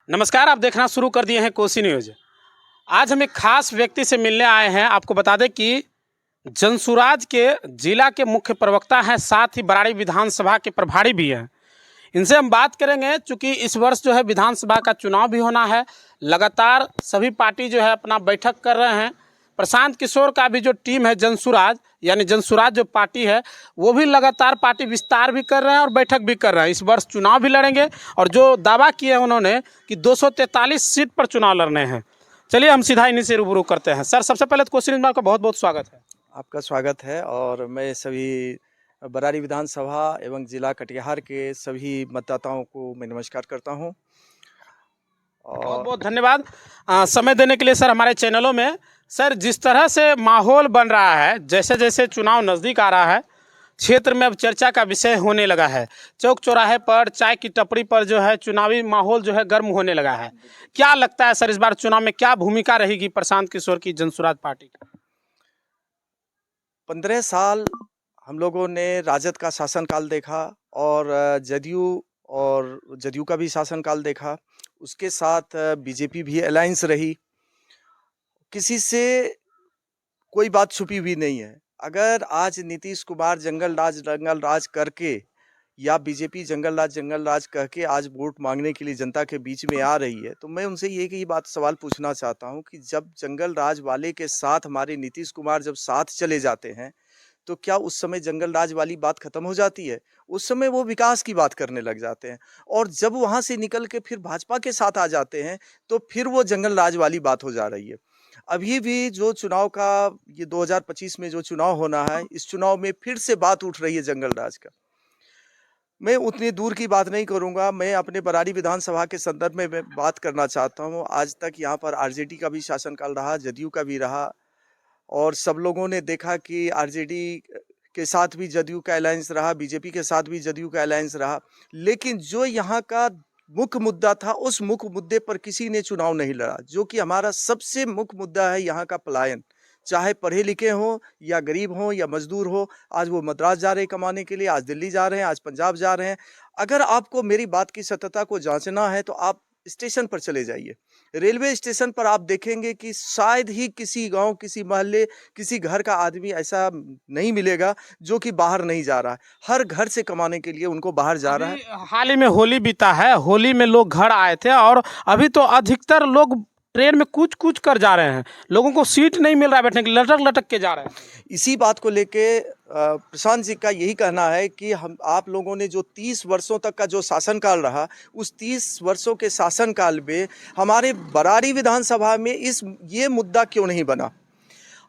नमस्कार, आप देखना शुरू कर दिए हैं कोसी न्यूज़। आज हम एक खास व्यक्ति से मिलने आए हैं। आपको बता दें कि जनसुराज के जिला के मुख्य प्रवक्ता हैं, साथ ही बराड़ी विधानसभा के प्रभारी भी हैं। इनसे हम बात करेंगे, चूँकि इस वर्ष जो है विधानसभा का चुनाव भी होना है। लगातार सभी पार्टी जो है अपना बैठक कर रहे हैं। प्रशांत किशोर का भी जो टीम है जनसुराज, यानी जनसुराज जो पार्टी है, वो भी लगातार पार्टी विस्तार भी कर रहे हैं और बैठक भी कर रहे हैं। इस वर्ष चुनाव भी लड़ेंगे और जो दावा किए हैं उन्होंने कि 243 सीट पर चुनाव लड़ने हैं। चलिए हम सीधा इन्हीं से रूबरू करते हैं। सर, सबसे पहले तो कोसी न्यूज़ में आपका बहुत बहुत स्वागत है। आपका स्वागत है और मैं सभी बराड़ी विधानसभा एवं जिला कटिहार के सभी मतदाताओं को मैं नमस्कार करता हूं। बहुत और बहुत धन्यवाद समय देने के लिए सर हमारे चैनलों में। सर, जिस तरह से माहौल बन रहा है, जैसे जैसे चुनाव नज़दीक आ रहा है, क्षेत्र में अब चर्चा का विषय होने लगा है। चौक चौराहे पर, चाय की टपरी पर जो है चुनावी माहौल जो है गर्म होने लगा है। क्या लगता है सर, इस बार चुनाव में क्या भूमिका रहेगी प्रशांत किशोर की जनसुराज पार्टी की? 15 साल हम लोगों ने राजद का शासनकाल देखा और जदयू का भी शासनकाल देखा। उसके साथ बीजेपी भी अलायंस रही। किसी से कोई बात छुपी हुई नहीं है। अगर आज नीतीश कुमार जंगल राज करके या बीजेपी जंगल राज कह के आज वोट मांगने के लिए जनता के बीच में आ रही है, तो मैं उनसे ये बात सवाल पूछना चाहता हूं कि जब जंगल राज वाले के साथ हमारे नीतीश कुमार जब साथ चले जाते हैं, तो क्या उस समय जंगल राज वाली बात खत्म हो जाती है? उस समय वो विकास की बात करने लग जाते हैं। और जब वहां से निकल के फिर भाजपा के साथ आ जाते हैं, तो फिर वो जंगल राज वाली बात हो जा रही है। अभी भी जो चुनाव का ये 2025 में जो चुनाव होना है, इस चुनाव में फिर से बात उठ रही है जंगल राज का। मैं उतनी दूर की बात नहीं करूंगा। मैं अपने बराड़ी विधानसभा के संदर्भ में मैं बात करना चाहता हूं। आज तक यहाँ पर आरजेडी का भी शासनकाल रहा, जदयू का भी रहा और सब लोगों ने देखा कि आरजेडी के साथ भी जदयू का अलायंस रहा, बीजेपी के साथ भी जदयू का अलायंस रहा। लेकिन जो यहाँ का मुख्य मुद्दा था, उस मुख्य मुद्दे पर किसी ने चुनाव नहीं लड़ा, जो कि हमारा सबसे मुख्य मुद्दा है, यहाँ का पलायन। चाहे पढ़े लिखे हों या गरीब हों या मजदूर हो, आज वो मद्रास जा रहे हैं कमाने के लिए, आज दिल्ली जा रहे हैं, आज पंजाब जा रहे हैं। अगर आपको मेरी बात की सत्यता को जांचना है, तो आप स्टेशन पर चले जाइए। रेलवे स्टेशन पर आप देखेंगे कि शायद ही किसी गांव, किसी मोहल्ले, किसी घर का आदमी ऐसा नहीं मिलेगा जो कि बाहर नहीं जा रहा है। हर घर से कमाने के लिए उनको बाहर जा रहा है। अभी हाल ही में होली बीता है, होली में लोग घर आए थे और अभी तो अधिकतर लोग ट्रेन में कूच कूच कर जा रहे हैं। लोगों को सीट नहीं मिल रहा है बैठने के लिए, लटक लटक के जा रहे हैं। इसी बात को लेके प्रशांत जी का यही कहना है कि हम आप लोगों ने जो 30 वर्षों तक का जो शासनकाल रहा, उस 30 वर्षों के शासनकाल में हमारे बराड़ी विधानसभा में ये मुद्दा क्यों नहीं बना?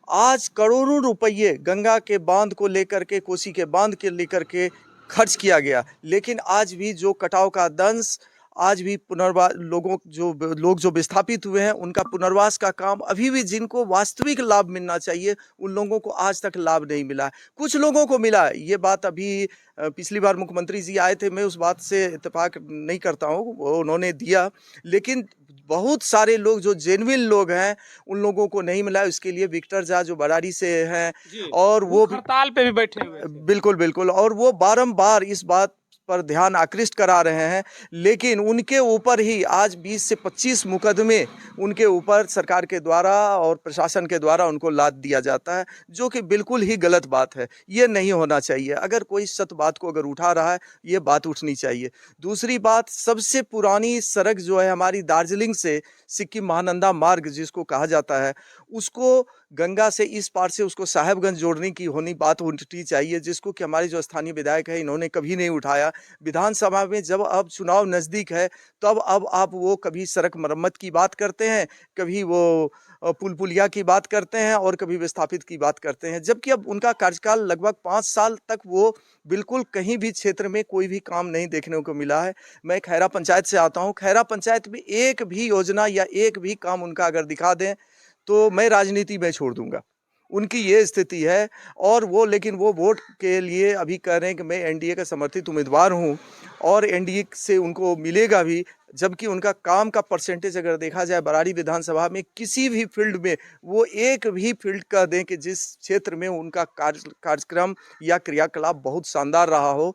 आज करोड़ों रुपये गंगा के बांध को लेकर के, कोसी के बांध के लेकर के खर्च किया गया, लेकिन आज भी जो कटाव का दंश, आज भी पुनर्वास लोग जो विस्थापित हुए हैं, उनका पुनर्वास का काम अभी भी, जिनको वास्तविक लाभ मिलना चाहिए, उन लोगों को आज तक लाभ नहीं मिला है। कुछ लोगों को मिला है। ये बात अभी पिछली बार मुख्यमंत्री जी आए थे, मैं उस बात से इत्तेफाक नहीं करता हूँ, वो उन्होंने दिया, लेकिन बहुत सारे लोग जो जेन्युइन लोग हैं, उन लोगों को नहीं मिला है। उसके लिए विक्टर झा जो बराड़ी से हैं, और वो हड़ताल पे भी बैठे हुए थे। बिल्कुल बिल्कुल, और वो बारंबार इस बात पर ध्यान आकृष्ट करा रहे हैं, लेकिन उनके ऊपर ही आज 20 से 25 मुकदमे उनके ऊपर सरकार के द्वारा और प्रशासन के द्वारा उनको लाद दिया जाता है, जो कि बिल्कुल ही गलत बात है। ये नहीं होना चाहिए। अगर कोई सत्य बात को अगर उठा रहा है, ये बात उठनी चाहिए। दूसरी बात, सबसे पुरानी सड़क जो है हमारी दार्जिलिंग से सिक्किम महानंदा मार्ग जिसको कहा जाता है, उसको गंगा से इस पार से उसको साहेबगंज जोड़ने की बात उठनी चाहिए, जिसको कि हमारे जो स्थानीय विधायक है, इन्होंने कभी नहीं उठाया। विधानसभा में जब अब चुनाव नज़दीक है, तब अब आप वो कभी सड़क मरम्मत की बात करते हैं, कभी वो पुल पुलिया की बात करते हैं और कभी विस्थापित की बात करते हैं, जबकि अब उनका कार्यकाल लगभग 5 साल तक वो बिल्कुल कहीं भी क्षेत्र में कोई भी काम नहीं देखने को मिला है। मैं खैरा पंचायत से आता हूँ। खैरा पंचायत में एक भी योजना या एक भी काम उनका अगर दिखा दें, तो मैं राजनीति में छोड़ दूंगा। उनकी ये स्थिति है। और वो, लेकिन वो वोट के लिए अभी कह रहे हैं कि मैं एनडीए का समर्थित उम्मीदवार हूं और एनडीए से उनको मिलेगा भी, जबकि उनका काम का परसेंटेज अगर देखा जाए बराड़ी विधानसभा में किसी भी फील्ड में, वो एक भी फील्ड कह दें कि जिस क्षेत्र में उनका कार्यक्रम या क्रियाकलाप बहुत शानदार रहा हो,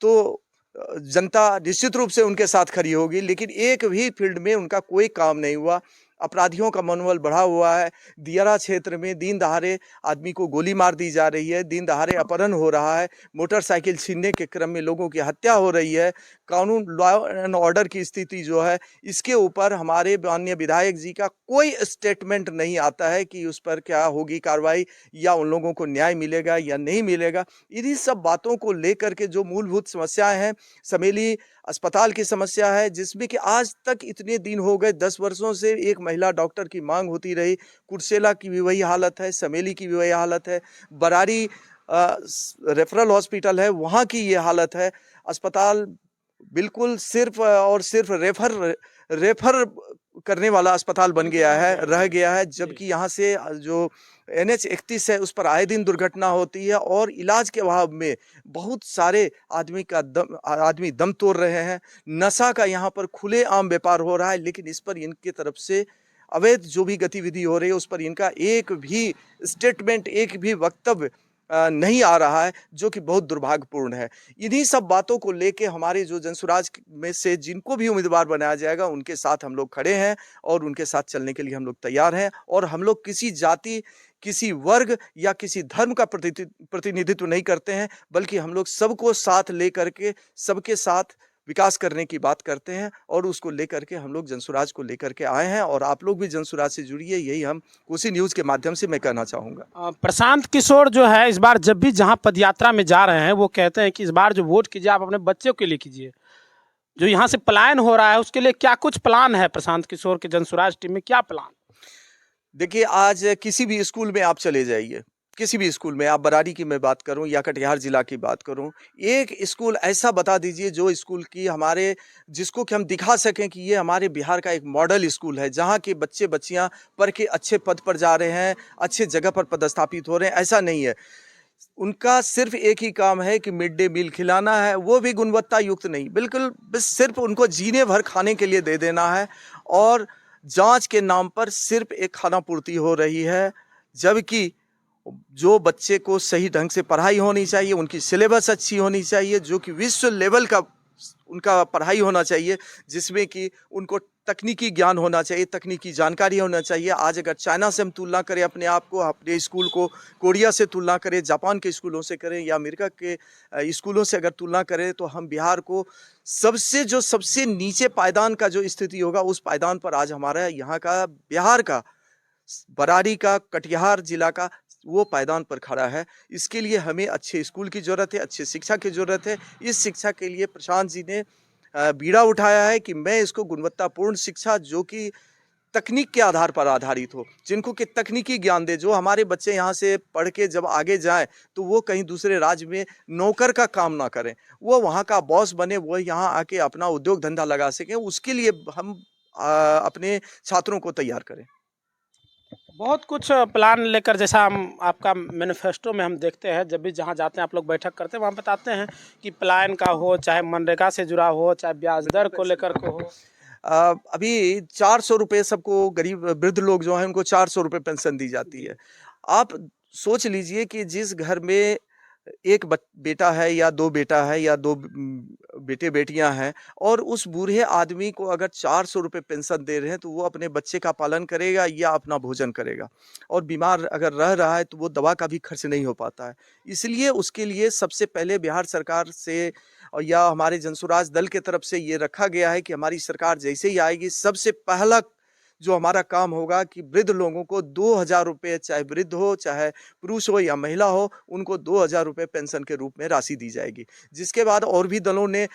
तो जनता निश्चित रूप से उनके साथ खड़ी होगी, लेकिन एक भी फील्ड में उनका कोई काम नहीं हुआ। अपराधियों का मनोबल बढ़ा हुआ है। दियारा क्षेत्र में दिन दहाड़े आदमी को गोली मार दी जा रही है, दिन दहाड़े अपहरण हो रहा है, मोटरसाइकिल छीनने के क्रम में लोगों की हत्या हो रही है। कानून, लॉ एंड ऑर्डर की स्थिति जो है, इसके ऊपर हमारे माननीय विधायक जी का कोई स्टेटमेंट नहीं आता है कि उस पर क्या होगी कार्रवाई, या उन लोगों को न्याय मिलेगा या नहीं मिलेगा। इन्हीं सब बातों को लेकर के जो मूलभूत समस्याएं हैं, समेली अस्पताल की समस्या है, जिसमें कि आज तक इतने दिन हो गए, 10 वर्षों से एक महिला डॉक्टर की मांग होती रही। कुर्सेला की भी वही हालत है, समेली की भी वही हालत है, बरारी रेफरल हॉस्पिटल है, वहाँ की ये हालत है। अस्पताल बिल्कुल सिर्फ और सिर्फ रेफर करने वाला अस्पताल बन गया है, रह गया है, जबकि यहाँ से जो NH-31 है, उस पर आए दिन दुर्घटना होती है और इलाज के अभाव में बहुत सारे आदमी दम तोड़ रहे हैं। नशा का यहाँ पर खुलेआम व्यापार हो रहा है, लेकिन इस पर इनकी तरफ से अवैध जो भी गतिविधि हो रही है, उस पर इनका एक भी स्टेटमेंट, एक भी वक्तव्य नहीं आ रहा है, जो कि बहुत दुर्भाग्यपूर्ण है। इन्हीं सब बातों को लेके हमारे जो जनसुराज में से जिनको भी उम्मीदवार बनाया जाएगा, उनके साथ हम लोग खड़े हैं और उनके साथ चलने के लिए हम लोग तैयार हैं। और हम लोग किसी जाति, किसी वर्ग या किसी धर्म का प्रतिनिधित्व नहीं करते हैं, बल्कि हम लोग सबको साथ लेकर के सबके साथ विकास करने की बात करते हैं, और उसको लेकर के हम लोग जनसुराज को लेकर के आए हैं। और आप लोग भी जनसुराज से जुड़िए, यही हम कोसी न्यूज़ के माध्यम से मैं कहना चाहूँगा। प्रशांत किशोर जो है, इस बार जब भी जहाँ पदयात्रा में जा रहे हैं, वो कहते हैं कि इस बार जो वोट कीजिए, आप अपने बच्चों के लिए कीजिए। जो यहाँ से पलायन हो रहा है, उसके लिए क्या कुछ प्लान है प्रशांत किशोर के जनसुराज टीम में, क्या प्लान? देखिए, आज किसी भी स्कूल में आप चले जाइए, किसी भी स्कूल में, आप बरारी की मैं बात करूं या कटिहार जिला की बात करूं, एक स्कूल ऐसा बता दीजिए जो स्कूल की हमारे, जिसको कि हम दिखा सकें कि ये हमारे बिहार का एक मॉडल स्कूल है, जहां के बच्चे बच्चियां पढ़ के अच्छे पद पर जा रहे हैं, अच्छे जगह पर पदस्थापित हो रहे हैं। ऐसा नहीं है। उनका सिर्फ एक ही काम है कि मिड डे मील खिलाना है, वो भी गुणवत्ता युक्त नहीं, बिल्कुल बस सिर्फ उनको जीने भर खाने के लिए दे देना है। और जांच के नाम पर सिर्फ एक खाना पूर्ति हो रही है, जबकि जो बच्चे को सही ढंग से पढ़ाई होनी चाहिए, उनकी सिलेबस अच्छी होनी चाहिए, जो कि विश्व लेवल का उनका पढ़ाई होना चाहिए, जिसमें कि उनको तकनीकी ज्ञान होना चाहिए, तकनीकी जानकारी होना चाहिए। आज अगर चाइना से हम तुलना करें अपने आप को, अपने स्कूल को कोरिया से तुलना करें, जापान के स्कूलों से करें या अमेरिका के स्कूलों से अगर तुलना करें, तो हम बिहार को सबसे नीचे पायदान का जो स्थिति होगा, उस पायदान पर आज हमारा यहाँ का बिहार का, बरारी का, कटिहार जिला का वो पायदान पर खड़ा है। इसके लिए हमें अच्छे स्कूल की ज़रूरत है, अच्छे शिक्षा की ज़रूरत है। इस शिक्षा के लिए प्रशांत जी ने बीड़ा उठाया है कि मैं इसको गुणवत्तापूर्ण शिक्षा, जो कि तकनीक के आधार पर आधारित हो, जिनको कि तकनीकी ज्ञान दे, जो हमारे बच्चे यहाँ से पढ़ के जब आगे जाएं तो वो कहीं दूसरे राज्य में नौकर का काम ना करें, वो वहाँ का बॉस बने, वो यहाँ आके अपना उद्योग धंधा लगा सकें। उसके लिए हम अपने छात्रों को तैयार करें। बहुत कुछ प्लान लेकर, जैसा हम आपका मैनिफेस्टो में हम देखते हैं, जब भी जहाँ जाते हैं आप लोग बैठक करते हैं, वहाँ बताते हैं कि प्लान का हो, चाहे मनरेगा से जुड़ा हो, चाहे ब्याज दर को लेकर को हो। अभी 400 रुपये सबको, गरीब वृद्ध लोग जो हैं उनको 400 रुपये पेंशन दी जाती है। आप सोच लीजिए कि जिस घर में एक बेटा है या 2 बेटा है या 2 बेटे बेटियां हैं, और उस बूढ़े आदमी को अगर 400 रुपये पेंशन दे रहे हैं, तो वो अपने बच्चे का पालन करेगा या अपना भोजन करेगा। और बीमार अगर रह रहा है तो वो दवा का भी खर्च नहीं हो पाता है। इसलिए उसके लिए सबसे पहले बिहार सरकार से और या हमारे जनसुराज दल के तरफ से ये रखा गया है कि हमारी सरकार जैसे ही आएगी, सबसे पहला जो हमारा काम होगा कि वृद्ध लोगों को 2000 रुपये, चाहे वृद्ध हो, चाहे पुरुष हो या महिला हो, उनको 2000 रुपये पेंशन के रूप में राशि दी जाएगी। जिसके बाद और भी दलों ने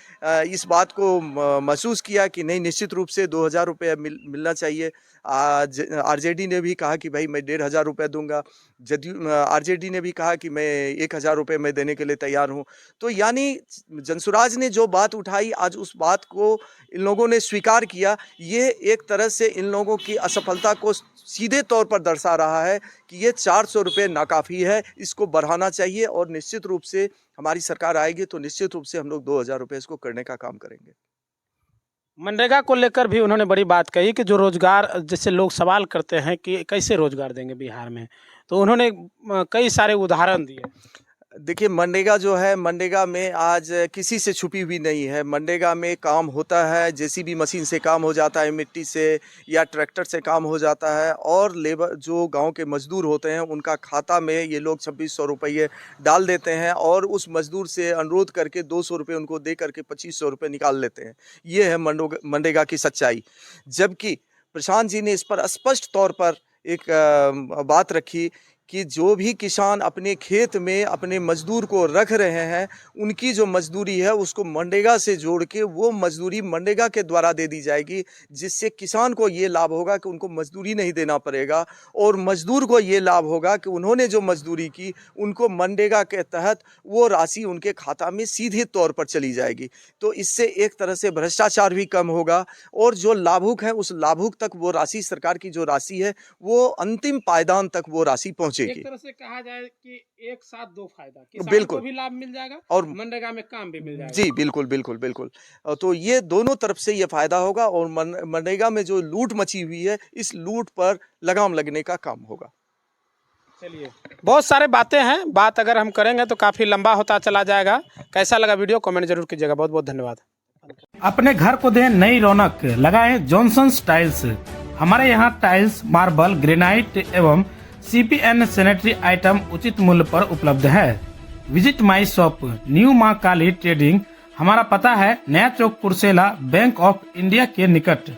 इस बात को महसूस किया कि नहीं, निश्चित रूप से 2000 रुपये मिलना चाहिए। आरजेडी ने भी कहा कि भाई मैं 1500 रुपये दूंगा, जदयू आरजेडी ने भी कहा कि मैं 1000 रुपये मैं देने के लिए तैयार हूँ। तो यानी जनसुराज ने जो बात उठाई, आज उस बात को इन लोगों ने स्वीकार किया। ये एक तरह से इन लोगों की असफलता को सीधे तौर पर दर्शा रहा है कि ये 400 रुपये नाकाफ़ी है, इसको बढ़ाना चाहिए। और निश्चित रूप से हमारी सरकार आएगी तो निश्चित रूप से हम लोग 2000 रुपये इसको करने का काम करेंगे। मनरेगा को लेकर भी उन्होंने बड़ी बात कही कि जो रोजगार, जैसे लोग सवाल करते हैं कि कैसे रोजगार देंगे बिहार में, तो उन्होंने कई सारे उदाहरण दिए। देखिए, मनरेगा जो है, मनरेगा में आज किसी से छुपी हुई नहीं है। मनरेगा में काम होता है, जेसीबी मशीन से काम हो जाता है, मिट्टी से या ट्रैक्टर से काम हो जाता है, और लेबर जो गांव के मजदूर होते हैं उनका खाता में ये लोग 2600 रुपये डाल देते हैं, और उस मजदूर से अनुरोध करके 200 रुपये उनको दे करके 2500 रुपये निकाल लेते हैं। ये है मनरेगा की सच्चाई। जबकि प्रशांत जी ने इस पर स्पष्ट तौर पर एक बात रखी कि जो भी किसान अपने खेत में अपने मजदूर को रख रहे हैं, उनकी जो मजदूरी है उसको मनरेगा से जोड़ के वो मजदूरी मनरेगा के द्वारा दे दी जाएगी, जिससे किसान को ये लाभ होगा कि उनको मजदूरी नहीं देना पड़ेगा, और मजदूर को ये लाभ होगा कि उन्होंने जो मजदूरी की उनको मनरेगा के तहत वो राशि उनके खाता में सीधे तौर पर चली जाएगी। तो इससे एक तरह से भ्रष्टाचार भी कम होगा, और जो लाभुक हैं उस लाभुक तक वो राशि, सरकार की जो राशि है वो अंतिम पायदान तक वो राशि पहुँचेगी। एक तरह से कहा जाए कि एक साथ दो फायदा, किसान बिल्कुल को भी लाभ मिल जाएगा और मनरेगा में काम भी मिल जाएगा। जी बिल्कुल बिल्कुल बिल्कुल। तो ये दोनों तरफ से ये फायदा होगा, और मनरेगा में जो लूट मची हुई है, इस लूट पर लगाम लगने का काम होगा। चलिए, बहुत सारे बातें हैं, बात अगर हम करेंगे तो काफ़ी लंबा होता चला जाएगा। कैसा लगा वीडियो कमेंट जरूर कीजिएगा। बहुत बहुत धन्यवाद। अपने घर को दें नई रौनक, लगाएं जॉनसन्स टाइल्स। हमारे यहाँ टाइल्स, मार्बल, ग्रेनाइट एवं CPN सैनिटरी आइटम उचित मूल्य पर उपलब्ध है। विजिट माई शॉप, न्यू मां काली ट्रेडिंग। हमारा पता है नया चौक, कुर्सेला, बैंक ऑफ इंडिया के निकट।